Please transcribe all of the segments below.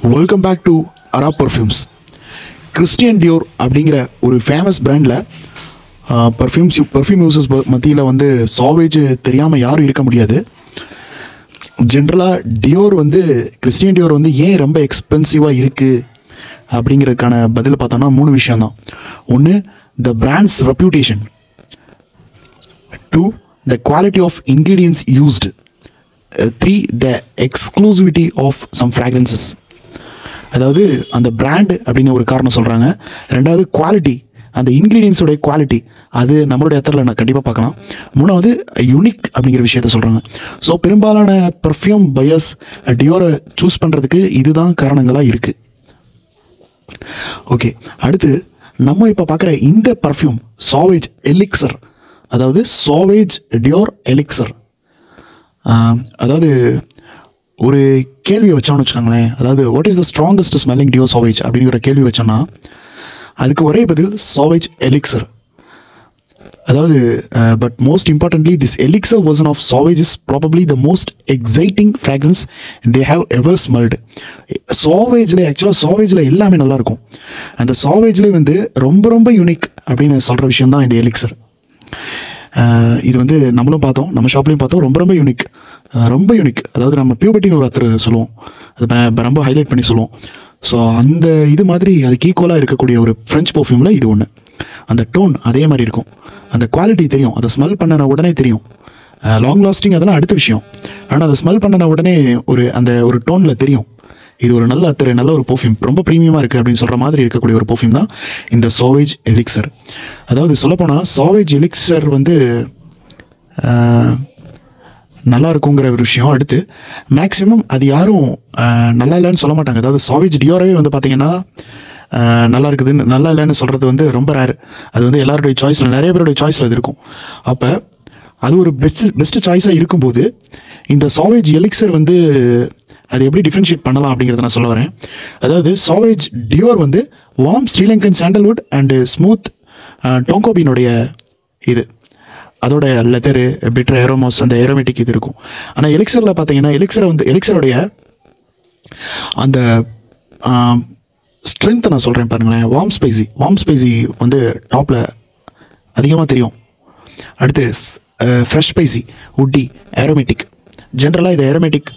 Welcome back to Aura perfumes. Christian Dior அப்படிங்கிற ஒரு famous பிராண்டில் பர்ஃப்யூம் யூசர்ஸ் மத்தியில் வந்து சாவேஜ் தெரியாமல் யாரும் இருக்க முடியாது. ஜென்ரலாக டியோர் வந்து கிறிஸ்டியன் டியோர் வந்து ஏன் ரொம்ப எக்ஸ்பென்சிவாக இருக்குது அப்படிங்கிறதுக்கான பதில் பார்த்தோன்னா 3 விஷயம்தான். ஒன்று, the brand's reputation. 2, the quality of ingredients used. 3, the exclusivity of some fragrances. அதாவது அந்த பிராண்டு அப்படின்னு ஒரு காரணம் சொல்கிறாங்க. 2வது குவாலிட்டி, அந்த இன்க்ரீடியன்ஸோடைய குவாலிட்டி, அது நம்மளுடைய இடத்துல நான் கண்டிப்பாக பார்க்கலாம். 3வது யூனிக் அப்படிங்கிற விஷயத்த சொல்கிறாங்க. ஸோ பெரும்பாலான பர்ஃப்யூம் பையர்ஸ் டியோரை சூஸ் பண்ணுறதுக்கு இதுதான் காரணங்களாக இருக்குது. ஓகே, அடுத்து நம்ம இப்போ பார்க்குற இந்த பர்ஃப்யூம் சாவேஜ் எலிக்சர், அதாவது சாவேஜ் டியோர் எலிக்சர். அதாவது ஒரு கேள்வி வச்சோன்னு வச்சுக்கோங்களேன், அதாவது what is the strongest smelling Dior Sauvage அப்படிங்கிற கேள்வி வச்சோன்னா அதுக்கு ஒரே பதில் சாவேஜ் எலிக்சர். அதாவது but most importantly this Elixir version of Sauvage is probably the most exciting fragrance they have ever smelled. சாவேஜில் ஆக்சுவலாக சாவேஜில் எல்லாமே நல்லாயிருக்கும். அந்த சாவேஜ்லேயே வந்து ரொம்ப ரொம்ப யூனிக் அப்படின்னு சொல்கிற விஷயந்தான் இந்த எலிக்சர். இது வந்து நம்மளும் பார்த்தோம், நம்ம ஷாப்லேயும் பார்த்தோம். ரொம்ப ரொம்ப யூனிக், ரொம்ப யூனிக். அதாவது நம்ம பியூபர்ட்டின்னு ஒரு அத்தர் சொல்லுவோம், அது ரொம்ப ஹைலைட் பண்ணி சொல்லுவோம். ஸோ அந்த இது மாதிரி அதுக்கு ஈக்குவலாக இருக்கக்கூடிய ஒரு ஃப்ரெஞ்ச் பர்ஃப்யூமில் இது ஒன்று. அந்த டோன் அதே மாதிரி இருக்கும், அந்த குவாலிட்டி தெரியும், அதை ஸ்மெல் பண்ண உடனே தெரியும். லாங் லாஸ்டிங் அதெல்லாம் அடுத்த விஷயம், ஆனால் அதை ஸ்மெல் பண்ண உடனே ஒரு டோனில் தெரியும் இது ஒரு நல்ல அத்தர், நல்ல ஒரு பர்ஃப்யூம், ரொம்ப ப்ரீமியமாக இருக்குது அப்படின்னு சொல்கிற மாதிரி இருக்கக்கூடிய ஒரு பர்ஃப்யூம் தான் இந்த சாவேஜ் எலிக்சர். அதாவது சொல்லப்போனால் சாவேஜ் எலிக்சர் வந்து நல்லா இருக்குங்கிற ஒரு விஷயம். அடுத்து மேக்ஸிமம் அது யாரும் நல்லா இல்லைன்னு சொல்ல மாட்டாங்க. அதாவது சாவேஜ் டியோரவே வந்து பார்த்திங்கன்னா நல்லா இருக்குதுன்னு, நல்லா இல்லைன்னு சொல்கிறது வந்து ரொம்ப ரேர். அது வந்து எல்லாருடைய சாய்ஸில், நிறைய பேருடைய சாய்ஸில் அது இருக்கும். அப்போ அது ஒரு பெஸ்ட்டு சாய்ஸாக இருக்கும்போது இந்த சாவேஜ் எலிக்சர் வந்து அது எப்படி டிஃப்ரென்ஷியேட் பண்ணலாம் அப்படிங்கிறத நான் சொல்ல வரேன். அதாவது சாவேஜ் டியோர் வந்து warm Sri Lankan sandalwood and smooth டோங்கோபினுடைய இது, அதோட லெதரு, பிட்டர் ஏரோமோஸ், அந்த ஏரோமேட்டிக் இது இருக்கும். ஆனால் எலிக்சரில் பார்த்தீங்கன்னா எலிக்சருடைய அந்த ஸ்ட்ரென்த்தை நான் சொல்கிறேன் பாருங்களேன். வார்ம் ஸ்பைசி வந்து டாப்பில் அதிகமாக தெரியும். அடுத்து ஃப்ரெஷ் ஸ்பைசி, உட்டி, ஏரோமேட்டிக். ஜென்ரலாக இது ஏரோமேட்டிக்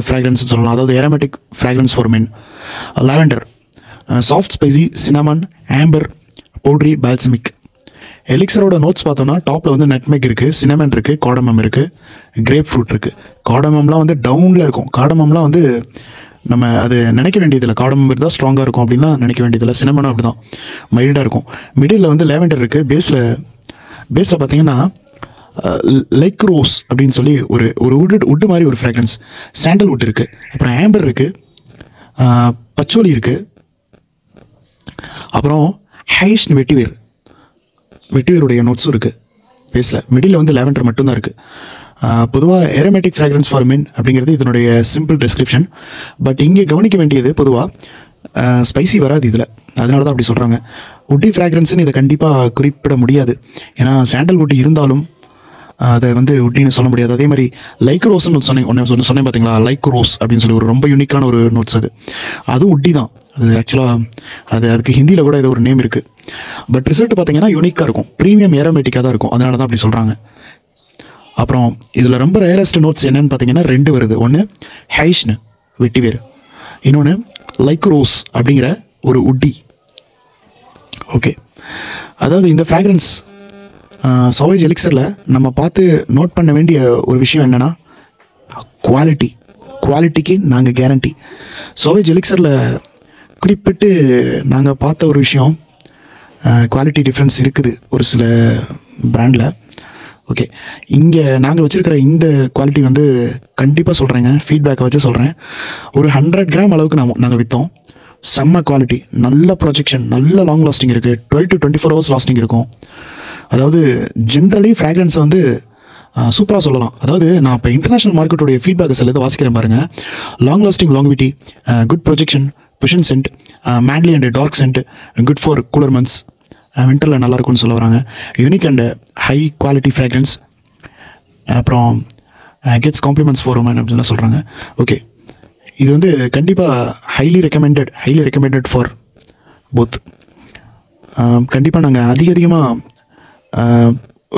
ஃப்ராக்ரன்ஸ் சொல்லலாம், அதாவது aromatic fragrance for men. Lavender, soft spicy, cinnamon, amber, powdery, balsamic. எலிக்சரோட நோட்ஸ் பார்த்தோன்னா டாப்பில் வந்து நட்மெக் இருக்குது, சினமன் இருக்குது, காடமம் இருக்குது, கிரேப் ஃப்ரூட் இருக்குது. காடமம்லாம் வந்து டவுனில் இருக்கும். காடமம்லாம் வந்து நம்ம அது நினைக்க வேண்டியதில்லை, காடமம் இருந்தால் ஸ்ட்ராங்காக இருக்கும் அப்படின்லாம் நினைக்க வேண்டியதில்லை. சினமனும் அப்படி தான் மைல்டாக இருக்கும். மிடில் வந்து லேவெண்டர் இருக்குது. பேஸில் பார்த்தீங்கன்னா லைக் ரோஸ் அப்படின்னு சொல்லி ஒரு உட்டு மாதிரி ஒரு ஃப்ராக்ரன்ஸ், சாண்டல்வுட் இருக்குது. அப்புறம் ஆம்பர் இருக்குது, பச்சோலி இருக்குது, அப்புறம் ஹைஷ் வெட்டிவேருடைய நோட்ஸும் இருக்குது பேஸில். மிடில் வந்து லேவெண்டர் மட்டும்தான் இருக்குது. பொதுவாக ஏரோமேட்டிக் ஃப்ராக்ரன்ஸ் ஃபார் மென் அப்படிங்கிறது இதனுடைய சிம்பிள் டிஸ்கிரிப்ஷன். பட் இங்கே கவனிக்க வேண்டியது பொதுவாக ஸ்பைசி வராது இதில், அதனால தான் அப்படி சொல்கிறாங்க. உட்டி ஃப்ராக்ரன்ஸ்னு இதை கண்டிப்பாக குறிப்பிட முடியாது, ஏன்னா சாண்டல்வுட் இருந்தாலும் அதை வந்து உட்டின்னு சொல்ல முடியாது. அதே மாதிரி லைக் ரோஸ்ன்னு சொன்னேன் பார்த்தீங்களா, லைக் ரோஸ் அப்படின்னு சொல்லி ஒரு ரொம்ப யூனிக்கான ஒரு நோட்ஸ், அதுவும் உட்டி தான். அது ஆக்சுவலாக அதுக்கு ஹிந்தியில் கூட ஏதோ ஒரு நேம் இருக்குது. பட் ரிசல்ட் பார்த்தீங்கன்னா யூனிக்காக இருக்கும், ப்ரீமியம் ஏரோமேட்டிக்காக தான் இருக்கும், அதனால தான் அப்படி சொல்கிறாங்க. அப்புறம் இதில் ரொம்ப ரேரஸ்ட் நோட்ஸ் என்னென்னு பார்த்தீங்கன்னா 2 வருது. ஒன்று ஹைஷ்னு வெட்டிவேர், இன்னொன்று லைக் ரோஸ் அப்படிங்கிற ஒரு உட்டி. ஓகே, அதாவது இந்த ஃப்ராக்ரன்ஸ் சாவேஜ் எலிக்சரில் நம்ம பார்த்து நோட் பண்ண வேண்டிய ஒரு விஷயம் என்னென்னா குவாலிட்டிக்கு நாங்கள் கேரண்டி. சாவேஜ் எலிக்சரில் குறிப்பிட்டு நாங்கள் பார்த்த ஒரு விஷயம், குவாலிட்டி டிஃப்ரென்ஸ் இருக்குது ஒரு சில பிராண்டில். ஓகே, இங்கே நாங்கள் வச்சுருக்கிற இந்த குவாலிட்டி வந்து கண்டிப்பாக சொல்கிறேங்க, ஃபீட்பேக்கை வச்சு சொல்கிறேன். ஒரு 100 கிராம் அளவுக்கு நாங்கள் விற்றோம். செம்ம குவாலிட்டி, நல்ல ப்ரொஜெக்ஷன், நல்ல லாங் லாஸ்டிங் இருக்குது, 12 to 24 hours லாஸ்டிங் இருக்கும். அதாவது ஜென்ரலி ஃப்ராக்ரன்ஸை வந்து சூப்பராக சொல்லலாம். அதாவது நான் இப்போ இன்டர்நேஷ்னல் மார்க்கெட்டோடைய ஃபீட்பேக்கை சில இதை வாசிக்கிறேன் பாருங்கள். Long lasting, longevity, good projection, புஷன் scent, manly and dark scent, good for cooler months, வின்டரில் நல்லாயிருக்கும்னு சொல்ல வராங்க. Unique and high quality fragrance, அப்புறம் கெட்ஸ் காம்ப்ளிமெண்ட்ஸ் ஃபார் உமன் அப்படின்லாம் சொல்கிறாங்க. ஓகே, இது வந்து கண்டிப்பாக ஹைலி ரெக்கமெண்டட் ஃபார் போத். கண்டிப்பாக நாங்கள் அதிகமாக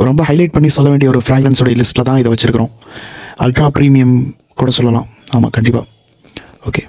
ரொம்ப ஹைலைட் பண்ணி சொல்ல வேண்டிய ஒரு ஃப்ராக்ரன்ஸோட லிஸ்ட்டில் தான் இதை வச்சுருக்கிறோம். அல்ட்ரா ப்ரீமியம் கூட சொல்லலாம். ஆமாம், கண்டிப்பாக. ஓகே.